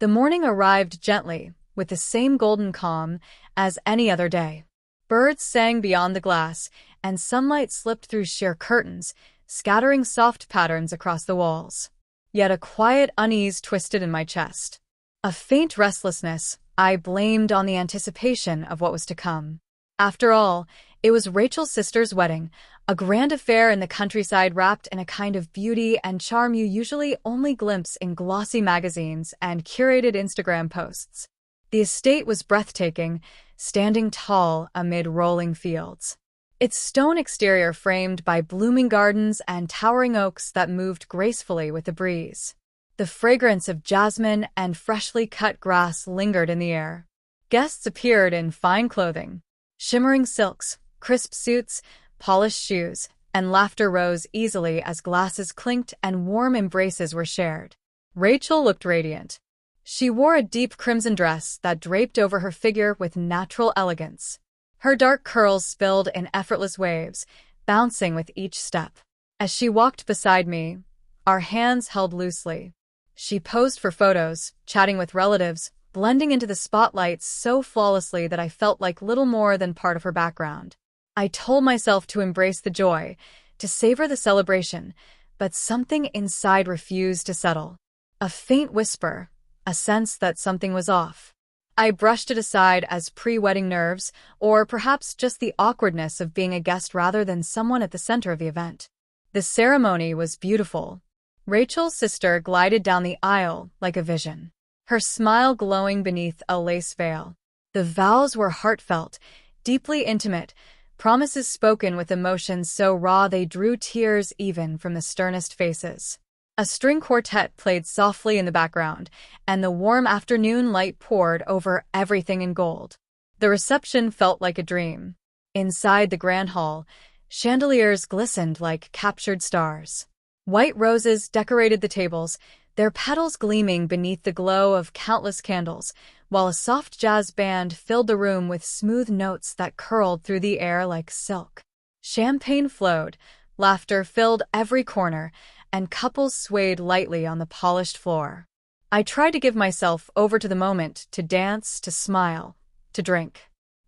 The morning arrived gently, with the same golden calm as any other day. Birds sang beyond the glass, and sunlight slipped through sheer curtains, scattering soft patterns across the walls. Yet a quiet unease twisted in my chest. A faint restlessness I blamed on the anticipation of what was to come. After all, it was Rachel's sister's wedding, a grand affair in the countryside wrapped in a kind of beauty and charm you usually only glimpse in glossy magazines and curated Instagram posts. The estate was breathtaking, standing tall amid rolling fields. Its stone exterior framed by blooming gardens and towering oaks that moved gracefully with the breeze. The fragrance of jasmine and freshly cut grass lingered in the air. Guests appeared in fine clothing, shimmering silks, crisp suits, polished shoes, and laughter rose easily as glasses clinked and warm embraces were shared. Rachel looked radiant. She wore a deep crimson dress that draped over her figure with natural elegance. Her dark curls spilled in effortless waves, bouncing with each step. As she walked beside me, our hands held loosely. She posed for photos, chatting with relatives, blending into the spotlights so flawlessly that I felt like little more than part of her background. I told myself to embrace the joy, to savor the celebration, but something inside refused to settle. A faint whisper, a sense that something was off. I brushed it aside as pre-wedding nerves, or perhaps just the awkwardness of being a guest rather than someone at the center of the event. The ceremony was beautiful. Rachel's sister glided down the aisle like a vision, her smile glowing beneath a lace veil. The vows were heartfelt, deeply intimate, promises spoken with emotions so raw they drew tears even from the sternest faces. A string quartet played softly in the background, and the warm afternoon light poured over everything in gold. The reception felt like a dream. Inside the grand hall, chandeliers glistened like captured stars. White roses decorated the tables, their petals gleaming beneath the glow of countless candles, while a soft jazz band filled the room with smooth notes that curled through the air like silk. Champagne flowed, laughter filled every corner, and couples swayed lightly on the polished floor. I tried to give myself over to the moment, to dance, to smile, to drink.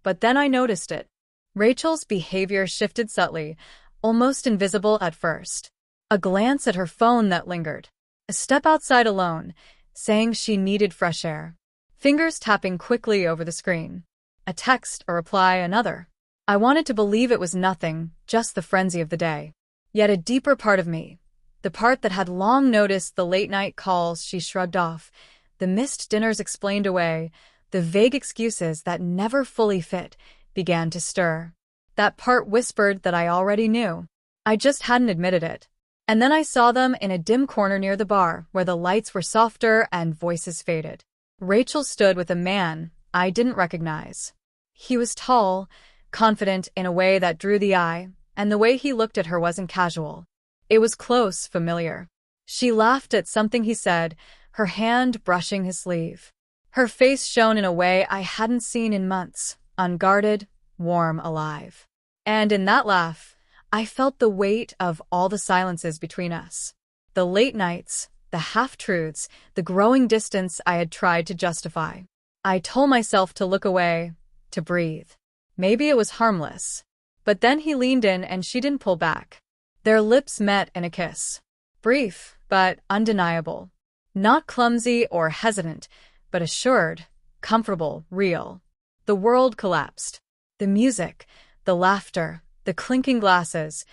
But then I noticed it. Rachel's behavior shifted subtly, almost invisible at first. A glance at her phone that lingered. A step outside alone, saying she needed fresh air. Fingers tapping quickly over the screen. A text, a reply, another. I wanted to believe it was nothing, just the frenzy of the day. Yet a deeper part of me, the part that had long noticed the late-night calls she shrugged off, the missed dinners explained away, the vague excuses that never fully fit, began to stir. That part whispered that I already knew. I just hadn't admitted it. And then I saw them in a dim corner near the bar, where the lights were softer and voices faded. Rachel stood with a man I didn't recognize. He was tall, confident in a way that drew the eye, and the way he looked at her wasn't casual. It was close, familiar. She laughed at something he said, her hand brushing his sleeve. Her face shone in a way I hadn't seen in months, unguarded, warm, alive. And in that laugh, I felt the weight of all the silences between us. The late nights, the half-truths, the growing distance I had tried to justify. I told myself to look away, to breathe. Maybe it was harmless. But then he leaned in and she didn't pull back. Their lips met in a kiss. Brief, but undeniable. Not clumsy or hesitant, but assured, comfortable, real. The world collapsed. The music, the laughter, the clinking glasses,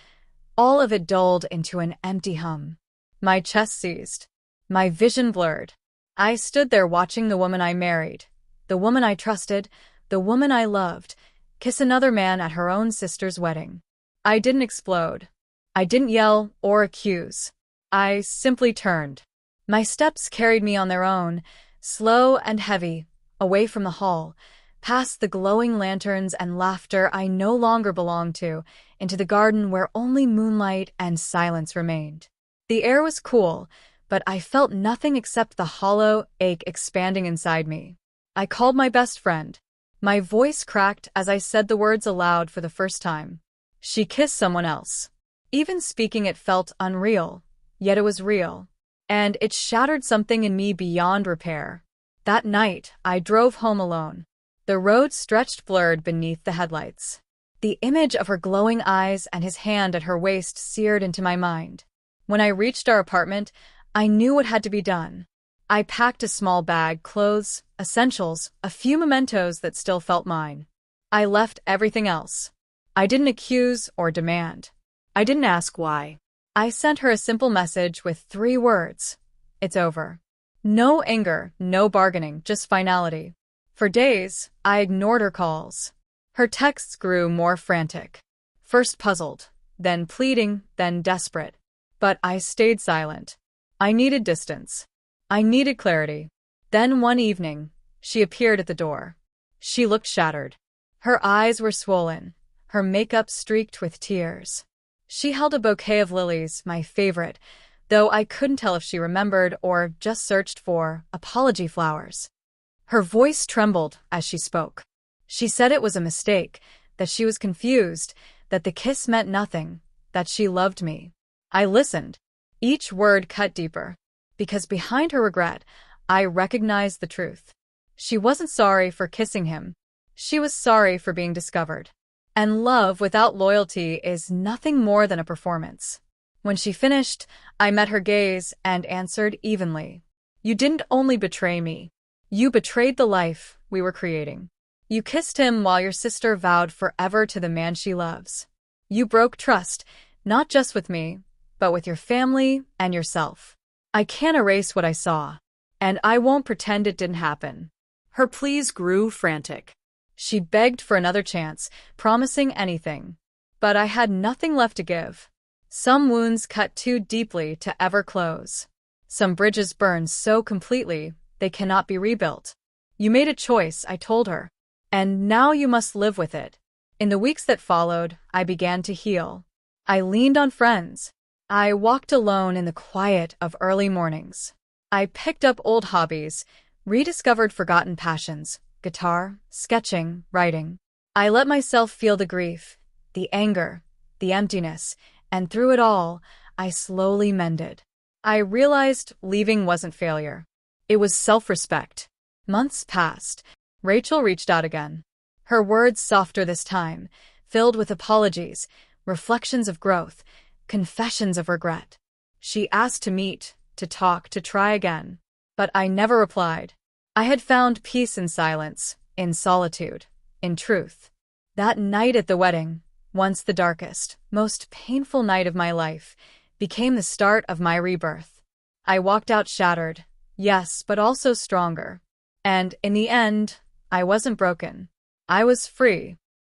all of it dulled into an empty hum. My chest seized. My vision blurred. I stood there watching the woman I married, the woman I trusted, the woman I loved, kiss another man at her own sister's wedding. I didn't explode. I didn't yell or accuse. I simply turned. My steps carried me on their own, slow and heavy, away from the hall, past the glowing lanterns and laughter I no longer belonged to, into the garden where only moonlight and silence remained. The air was cool, but I felt nothing except the hollow ache expanding inside me. I called my best friend. My voice cracked as I said the words aloud for the first time. She kissed someone else. Even speaking it felt unreal, yet it was real. And it shattered something in me beyond repair. That night, I drove home alone. The road stretched blurred beneath the headlights. The image of her glowing eyes and his hand at her waist seared into my mind. When I reached our apartment, I knew what had to be done. I packed a small bag, clothes, essentials, a few mementos that still felt mine. I left everything else. I didn't accuse or demand. I didn't ask why. I sent her a simple message with 3 words. It's over. No anger, no bargaining, just finality. For days, I ignored her calls. Her texts grew more frantic. First puzzled, then pleading, then desperate. But I stayed silent. I needed distance. I needed clarity. Then one evening, she appeared at the door. She looked shattered. Her eyes were swollen, her makeup streaked with tears. She held a bouquet of lilies, my favorite, though I couldn't tell if she remembered or just searched for apology flowers. Her voice trembled as she spoke. She said it was a mistake, that she was confused, that the kiss meant nothing, that she loved me. I listened. Each word cut deeper. Because behind her regret, I recognized the truth. She wasn't sorry for kissing him. She was sorry for being discovered. And love without loyalty is nothing more than a performance. When she finished, I met her gaze and answered evenly. You didn't only betray me. You betrayed the life we were creating. You kissed him while your sister vowed forever to the man she loves. You broke trust, not just with me, but with your family and yourself. I can't erase what I saw, and I won't pretend it didn't happen. Her pleas grew frantic. She begged for another chance, promising anything. But I had nothing left to give. Some wounds cut too deeply to ever close. Some bridges burned so completely they cannot be rebuilt. You made a choice, I told her, and now you must live with it. In the weeks that followed, I began to heal. I leaned on friends. I walked alone in the quiet of early mornings. I picked up old hobbies, rediscovered forgotten passions, guitar, sketching, writing. I let myself feel the grief, the anger, the emptiness, and through it all, I slowly mended. I realized leaving wasn't failure. It was self-respect. Months passed. Rachel reached out again. Her words softer this time, filled with apologies, reflections of growth, confessions of regret. She asked to meet, to talk, to try again. But I never replied. I had found peace in silence, in solitude, in truth. That night at the wedding, once the darkest, most painful night of my life, became the start of my rebirth. I walked out shattered, yes, but also stronger. And in the end, I wasn't broken. I was free.